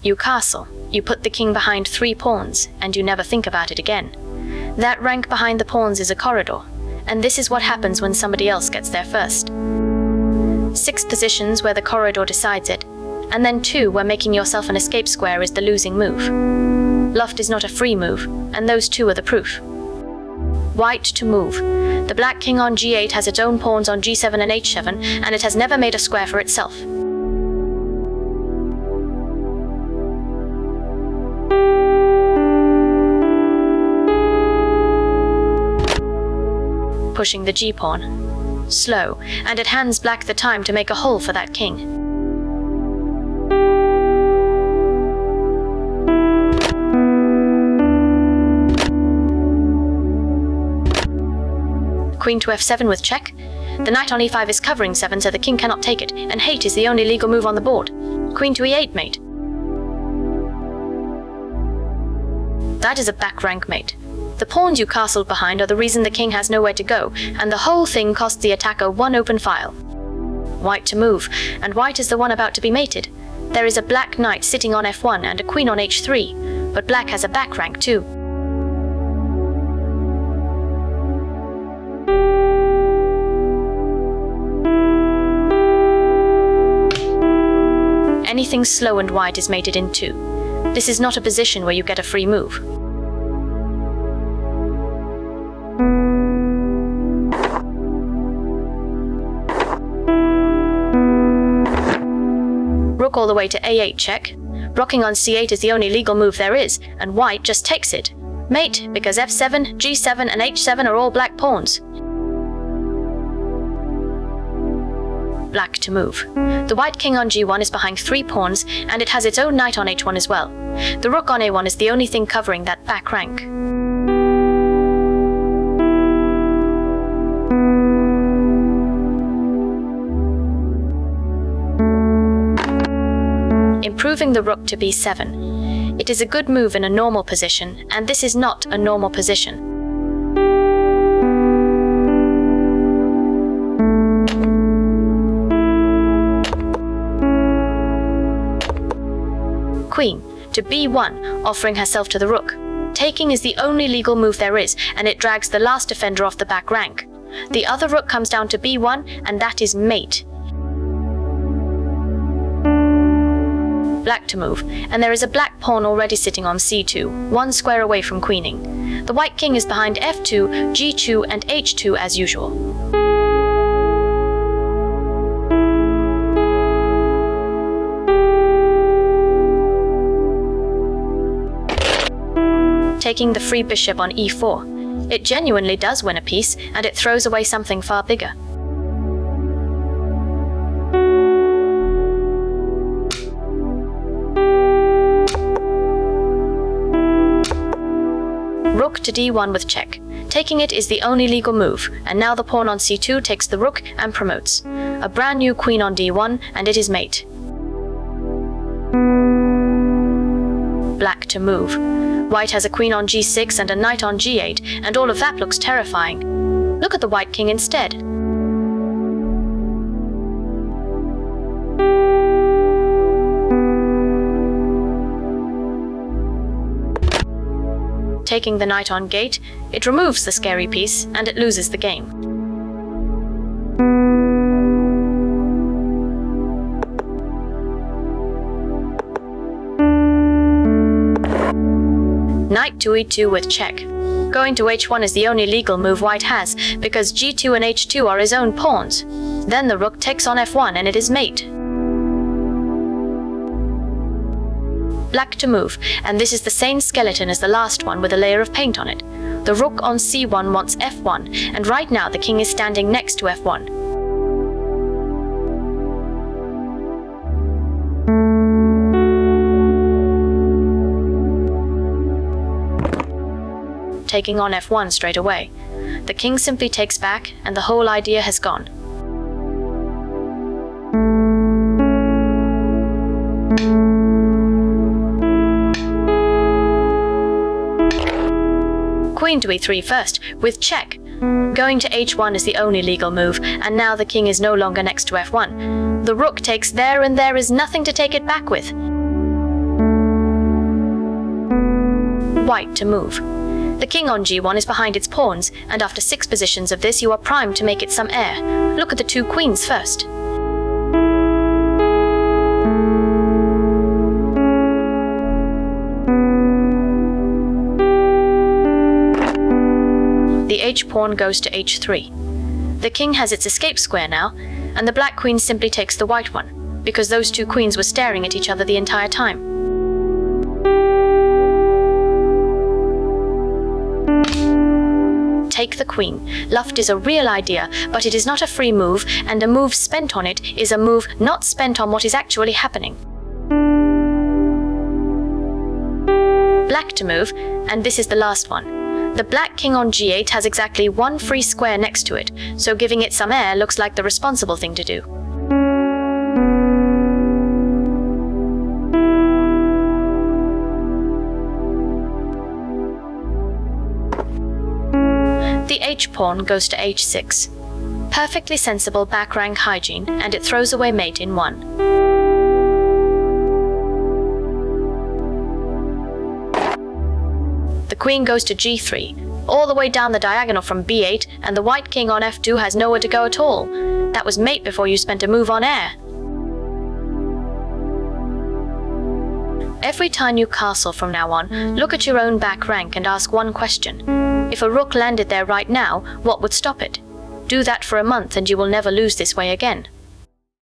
You castle, you put the king behind 3 pawns, and you never think about it again. That rank behind the pawns is a corridor, and this is what happens when somebody else gets there first. 6 positions where the corridor decides it, and then 2 where making yourself an escape square is the losing move. Loft is not a free move, and those 2 are the proof. White to move. The black king on g8 has its own pawns on g7 and h7, and it has never made a square for itself. Pushing the g-pawn. Slow, and it hands black the time to make a hole for that king. Queen to f7 with check. The knight on e5 is covering 7, so the king cannot take it, and hate is the only legal move on the board. Queen to e8 mate. That is a back rank mate. The pawns you castled behind are the reason the king has nowhere to go, and the whole thing costs the attacker 1 open file. White to move, and white is the one about to be mated. There is a black knight sitting on f1 and a queen on h3, but black has a back rank too. Anything slow and white is mated in 2. This is not a position where you get a free move. Rook all the way to a8 check. Rocking on c8 is the only legal move there is, and white just takes it. Mate, because f7, g7 and h7 are all black pawns. Black to move. The white king on g1 is behind 3 pawns, and it has its own knight on h1 as well. The rook on a1 is the only thing covering that back rank. Improving the rook to b7. It is a good move in a normal position, and this is not a normal position. Queen to b1, offering herself to the rook. Taking is the only legal move there is, and it drags the last defender off the back rank. The other rook comes down to b1, and that is mate. Black to move, and there is a black pawn already sitting on c2, 1 square away from queening. The white king is behind f2, g2 and h2 as usual. Taking the free bishop on e4. It genuinely does win a piece, and it throws away something far bigger. Rook to d1 with check. Taking it is the only legal move, and now the pawn on c2 takes the rook and promotes. A brand new queen on d1, and it is mate. Black to move. White has a queen on g6 and a knight on g8, and all of that looks terrifying. Look at the white king instead. Taking the knight on gate, it removes the scary piece, and it loses the game. Knight to e2 with check. Going to h1 is the only legal move white has, because g2 and h2 are his own pawns. Then the rook takes on f1 and it is mate. Black to move, and this is the same skeleton as the last one with a layer of paint on it. The rook on c1 wants f1, and right now the king is standing next to f1. Taking on f1 straight away. The king simply takes back, and the whole idea has gone. Queen to e3 first, with check. Going to h1 is the only legal move, and now the king is no longer next to f1. The rook takes there, and there is nothing to take it back with. white to move. The king on g1 is behind its pawns, and after 6 positions of this you are primed to make it some heir. Look at the 2 queens first. The h-pawn goes to h3. The king has its escape square now, and the black queen simply takes the white one, because those 2 queens were staring at each other the entire time. Take the queen. Luft is a real idea, but it is not a free move, and a move spent on it is a move not spent on what is actually happening. Black to move, and this is the last one. The black king on g8 has exactly 1 free square next to it, so giving it some heir looks like the responsible thing to do. The h-pawn goes to h6. Perfectly sensible back rank hygiene, and it throws away mate in 1. The queen goes to g3, all the way down the diagonal from b8, and the white king on f2 has nowhere to go at all. That was mate before you spent a move on heir. Every time you castle from now on, look at your own back rank and ask one question. If a rook landed there right now, what would stop it? Do that for a month and you will never lose this way again.